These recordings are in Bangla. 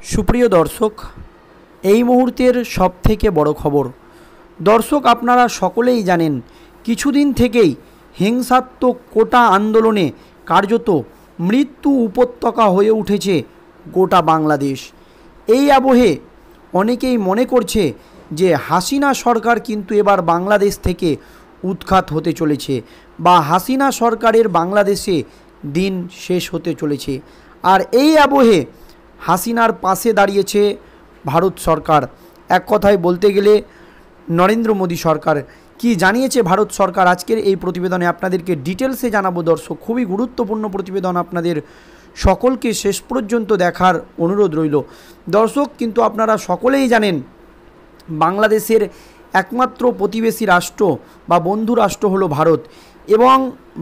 সুপ্রিয় দর্শক, এই মুহূর্তের সবথেকে বড় খবর। দর্শক, আপনারা সকলেই জানেন কিছুদিন থেকেই হিংসাত্মক কোটা আন্দোলনে কার্যত মৃত্যু উপত্যকা হয়ে উঠেছে গোটা বাংলাদেশ। এই আবহে অনেকেই মনে করছে যে হাসিনা সরকার কিন্তু এবার বাংলাদেশ থেকে উৎখাত হতে চলেছে বা হাসিনা সরকারের বাংলাদেশে দিন শেষ হতে চলেছে। আর এই আবহে হাসিনার পাশে দাঁড়িয়েছে ভারত সরকার। এক কথায় বলতে গেলে নরেন্দ্র মোদী সরকার। কি জানিয়েছে ভারত সরকার আজকের এই প্রতিবেদনে আপনাদেরকে ডিটেলসে জানাবো দর্শক। খুবই গুরুত্বপূর্ণ প্রতিবেদন, আপনাদের সকলকে শেষ পর্যন্ত দেখার অনুরোধ রইল দর্শক। কিন্তু আপনারা সকলেই জানেন বাংলাদেশের একমাত্র প্রতিবেশী রাষ্ট্র বা বন্ধু রাষ্ট্র হলো ভারত, এবং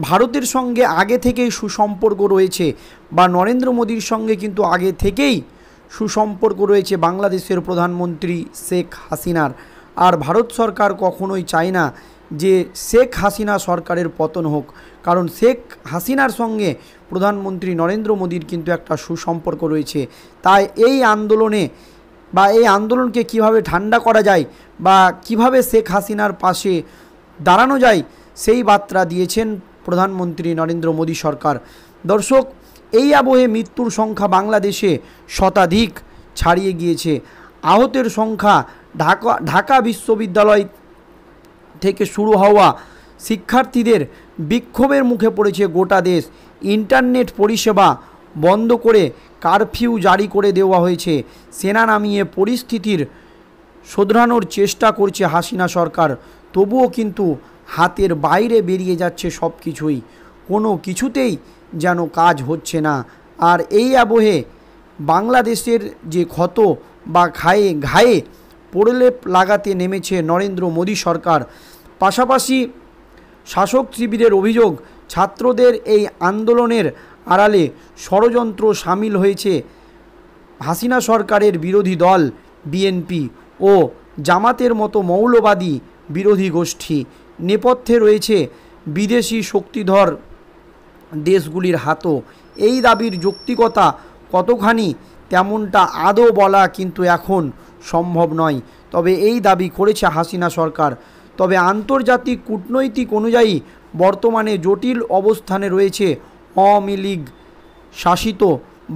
ভারতের সঙ্গে আগে থেকেই সুসম্পর্ক রয়েছে বা নরেন্দ্র মোদীর সঙ্গে কিন্তু আগে থেকেই সুসম্পর্ক রয়েছে বাংলাদেশের প্রধানমন্ত্রী শেখ হাসিনার। আর ভারত সরকার কখনোই চায় না যে শেখ হাসিনা সরকারের পতন হোক, কারণ শেখ হাসিনার সঙ্গে প্রধানমন্ত্রী নরেন্দ্র মোদীর কিন্তু একটা সুসম্পর্ক রয়েছে। তাই এই আন্দোলনে বা এই আন্দোলনকে কিভাবে ঠান্ডা করা যায় বা কিভাবে শেখ হাসিনার পাশে দাঁড়ানো যায় সেই বার্তা দিয়েছেন প্রধানমন্ত্রী নরেন্দ্র মোদী সরকার। দর্শক, এই আবহে মৃত্যুর সংখ্যা বাংলাদেশে শতাধিক ছাড়িয়ে গিয়েছে। আহতের সংখ্যা ঢাকা বিশ্ববিদ্যালয় থেকে শুরু হওয়া শিক্ষার্থীদের বিক্ষোভের মুখে পড়েছে গোটা দেশ। ইন্টারনেট পরিষেবা বন্ধ করে কারফিউ জারি করে দেওয়া হয়েছে। সেনা নামিয়ে পরিস্থিতির শোধরানোর চেষ্টা করছে হাসিনা সরকার, তবুও কিন্তু হাতের বাইরে বেরিয়ে যাচ্ছে সব কিছুই, কোনো কিছুতেই যেন কাজ হচ্ছে না। আর এই আবহে বাংলাদেশের যে ক্ষত বা ঘায়ে প্রলেপ লাগাতে নেমেছে নরেন্দ্র মোদী সরকার। পাশাপাশি শাসক শিবিরের অভিযোগ, ছাত্রদের এই আন্দোলনের আড়ালে ষড়যন্ত্র সামিল হয়েছে হাসিনা সরকারের বিরোধী দল বিএনপি ও জামাতের মতো মৌলবাদী বিরোধী গোষ্ঠী। নেপথ্যে রয়েছে বিদেশি শক্তিধর দেশগুলির হাতও। এই দাবির যৌক্তিকতা কতখানি তেমনটা আদৌ বলা কিন্তু এখন সম্ভব নয়, তবে এই দাবি করেছে হাসিনা সরকার। তবে আন্তর্জাতিক কূটনৈতিক অনুযায়ী বর্তমানে জটিল অবস্থানে রয়েছে আওয়ামী লীগ শাসিত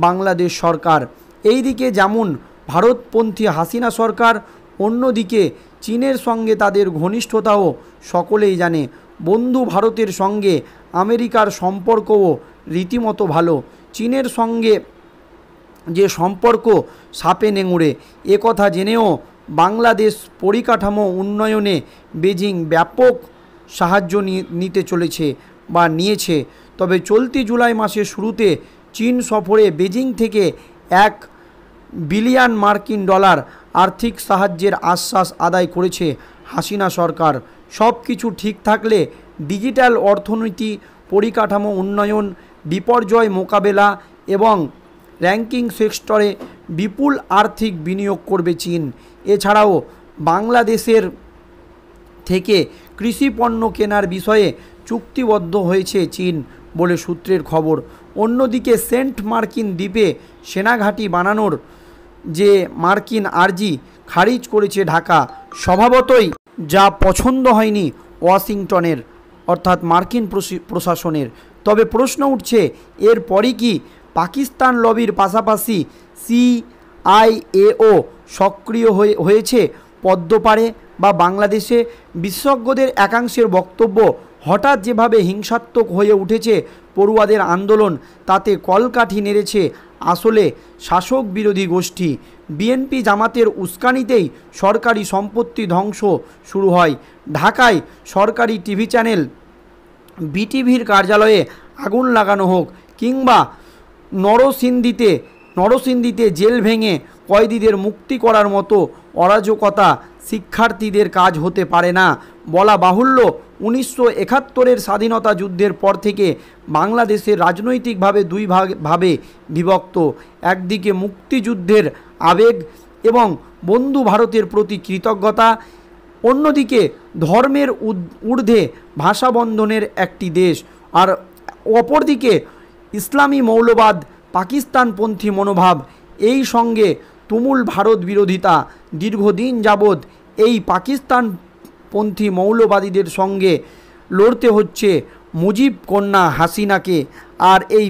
বাংলাদেশ সরকার। এই দিকে যেমন ভারতপন্থী হাসিনা সরকার, অন্যদিকে চীনের সঙ্গে তাদের ঘনিষ্ঠতাও সকলেই জানে। বন্ধু ভারতের সঙ্গে আমেরিকার সম্পর্কও রীতিমতো ভালো। চীনের সঙ্গে যে সম্পর্ক সাপে নেঙুড়ে, একথা জেনেও বাংলাদেশ পরিকাঠামো উন্নয়নে বেজিং ব্যাপক সাহায্য নিতে চলেছে বা নিয়েছে। তবে চলতি জুলাই মাসের শুরুতে চীন সফরে বেজিং থেকে $1 বিলিয়ন মার্কিন আর্থিক সাহায্যের আশ্বাস আদায় করেছে হাসিনা সরকার। সব কিছু ঠিক থাকলে ডিজিটাল অর্থনীতি, পরিকাঠামো উন্নয়ন, বিপর্যয় মোকাবেলা এবং র্যাঙ্কিং সেক্টরে বিপুল আর্থিক বিনিয়োগ করবে চীন। এছাড়াও বাংলাদেশের থেকে কৃষি পণ্য কেনার বিষয়ে চুক্তিবদ্ধ হয়েছে চীন বলে সূত্রের খবর। অন্যদিকে সেন্ট মার্কিন দ্বীপে সেনাঘাঁটি বানানোর যে মার্কিন আর্জি খারিজ করেছে ঢাকা। স্বভাবতই যা পছন্দ হয়নি ওয়াশিংটনের, অর্থাৎ মার্কিন প্রশাসনের। তবে প্রশ্ন উঠছে, এরপরই কি পাকিস্তান লবির পাশাপাশি সিআইএও সক্রিয় হয়েছে পদ্মপাড়ে বা বাংলাদেশে? বিশেষজ্ঞদের একাংশের বক্তব্য, হঠাৎ যেভাবে হিংসাত্মক হয়ে উঠেছে পড়ুয়াদের আন্দোলন, তাতে কলকাঠি নেড়েছে আসলে শাসক বিরোধী গোষ্ঠী। বিএনপি জামাতের উস্কানিতেই সরকারি সম্পত্তি ধ্বংস শুরু হয়। ঢাকায় সরকারি টিভি চ্যানেল বিটিভির কার্যালয়ে আগুন লাগানো হোক, কিংবা নরসিংদীতে জেল ভেঙে কয়েদিদের মুক্তি করার মতো অরাজকতা শিক্ষার্থীদের কাজ হতে পারে না। বলা বাহুল্য, 1971-এর স্বাধীনতা যুদ্ধের পর থেকে বাংলাদেশের রাজনৈতিকভাবে দুই ভাবে বিভক্ত। একদিকে মুক্তিযুদ্ধের আবেগ এবং বন্ধু ভারতের প্রতি কৃতজ্ঞতা, অন্যদিকে ধর্মের ঊর্ধ্বে ভাষাবন্ধনের একটি দেশ, আর অপরদিকে ইসলামী মৌলবাদ, পাকিস্তানপন্থী মনোভাব। এই সঙ্গে তুমুল ভারত বিরোধিতা, দীর্ঘদিন যাবৎ এই পাকিস্তানপন্থী মৌলবাদীদের সঙ্গে লড়তে হচ্ছে মুজিব কন্যা হাসিনাকে। আর এই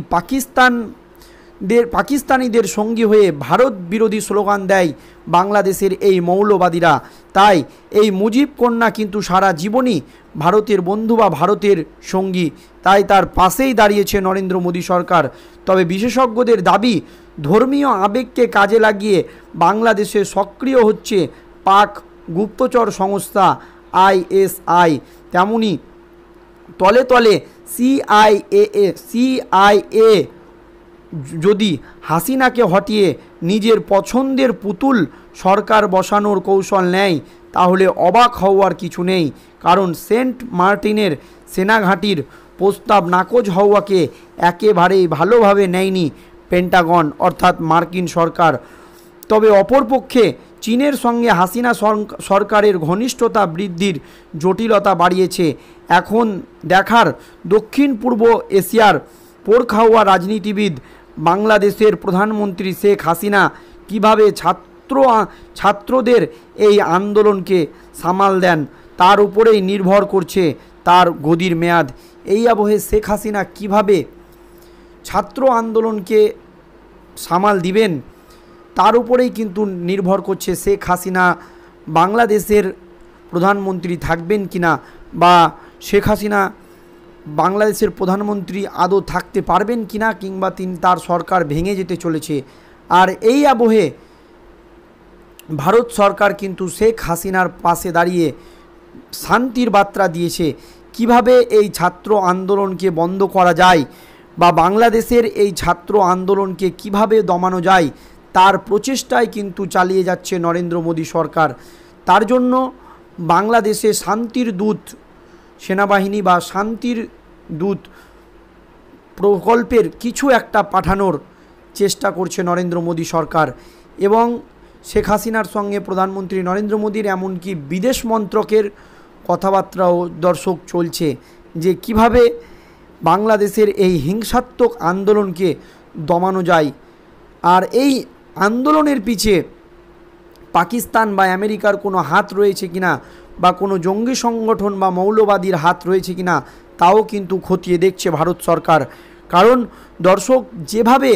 পাকিস্তানিদের সঙ্গী হয়ে ভারত বিরোধী স্লোগান দেয় বাংলাদেশের এই মৌলবাদীরা। তাই এই মুজিব কন্যা কিন্তু সারা জীবনই ভারতের বন্ধু বা ভারতের সঙ্গী, তাই তার পাশেই দাঁড়িয়েছে নরেন্দ্র মোদী সরকার। তবে বিশেষজ্ঞদের দাবি, ধর্মীয় আবেগকে কাজে লাগিয়ে বাংলাদেশে সক্রিয় হচ্ছে পাক গুপ্তচর সংস্থা ISI। তেমনি তলে তলে CIA যদি হাসিনাকে হটিয়ে নিজের পছন্দের পুতুল সরকার বসানোর কৌশল নেয়, তাহলে অবাক হওয়ার কিছু নেই। কারণ সেন্ট মার্টিনের সেনাঘাঁটির প্রস্তাব নাকচ হওয়াকে একেবারেই ভালোভাবে নেয়নি পেন্টাগন অর্থাৎ মার্কিন সরকার। তবে অপরপক্ষে চীনের সঙ্গে হাসিনা সরকারের ঘনিষ্ঠতা বৃদ্ধির জটিলতা বাড়িয়েছে। এখন দেখার দক্ষিণ পূর্ব এশিয়ার পোরখাওয়া রাজনীতিবিদ বাংলাদেশের প্রধানমন্ত্রী শেখ হাসিনা কিভাবে ছাত্রদের এই আন্দোলনকে সামাল দেন, তার উপরেই নির্ভর করছে তার গদির মেয়াদ। এই আবহে শেখ হাসিনা কিভাবে ছাত্র আন্দোলনকে সামাল দিবেন, তার উপরেই কিন্তু নির্ভর করছে শেখ হাসিনা বাংলাদেশের প্রধানমন্ত্রী থাকবেন কিনা, বা শেখ হাসিনা বাংলাদেশের প্রধানমন্ত্রী আদৌ থাকতে পারবেন কিনা, কিংবা তার সরকার ভেঙে যেতে চলেছে। আর এই আবহে ভারত সরকার কিন্তু শেখ হাসিনার পাশে দাঁড়িয়ে শান্তির বার্তা দিয়েছে। কিভাবে এই ছাত্র আন্দোলনকে বন্ধ করা যায় বা বাংলাদেশের এই ছাত্র আন্দোলনকে কিভাবে দমানো যায়, তার প্রচেষ্টায় কিন্তু চালিয়ে যাচ্ছে নরেন্দ্র মোদী সরকার। তার জন্য বাংলাদেশে শান্তির দূত সেনাবাহিনী বা শান্তির দূত প্রকল্পের কিছু একটা পাঠানোর চেষ্টা করছে নরেন্দ্র মোদী সরকার। এবং শেখ হাসিনার সঙ্গে প্রধানমন্ত্রী নরেন্দ্র মোদীর এমনকি বিদেশ মন্ত্রকের কথাবার্তাও দর্শক চলছে, যে কিভাবে বাংলাদেশের এই হিংসাত্মক আন্দোলনকে দমানো যায়। আর এই আন্দোলনের পিছে পাকিস্তান বা আমেরিকার কোনো হাত রয়েছে কিনা, বা কোনো জঙ্গি সংগঠন বা মৌলবাদীর হাত রয়েছে কিনা, তাও কিন্তু খতিয়ে দেখছে ভারত সরকার। কারণ দর্শক, যেভাবে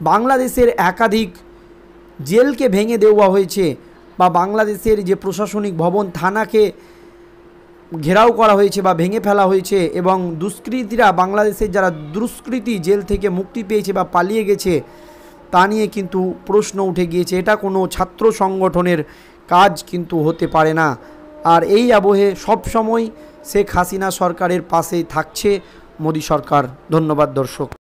বাংলাদেশের একাধিক জেলকে ভেঙে দেওয়া হয়েছে, বা বাংলাদেশের যে প্রশাসনিক ভবন থানাকে ঘেরাও করা হয়েছে বা ভেঙে ফেলা হয়েছে, এবং দুষ্কৃতীরা বাংলাদেশের যারা দুষ্কৃতী জেল থেকে মুক্তি পেয়েছে বা পালিয়ে গেছে, তা নিয়ে কিন্তু প্রশ্ন উঠে গিয়েছে। এটা কোনো ছাত্র সংগঠনের কাজ কিন্তু হতে পারে না। আর এই আবহে সবসময় শেখ হাসিনা সরকারের পাশেই থাকছে মোদী সরকার। ধন্যবাদ দর্শক।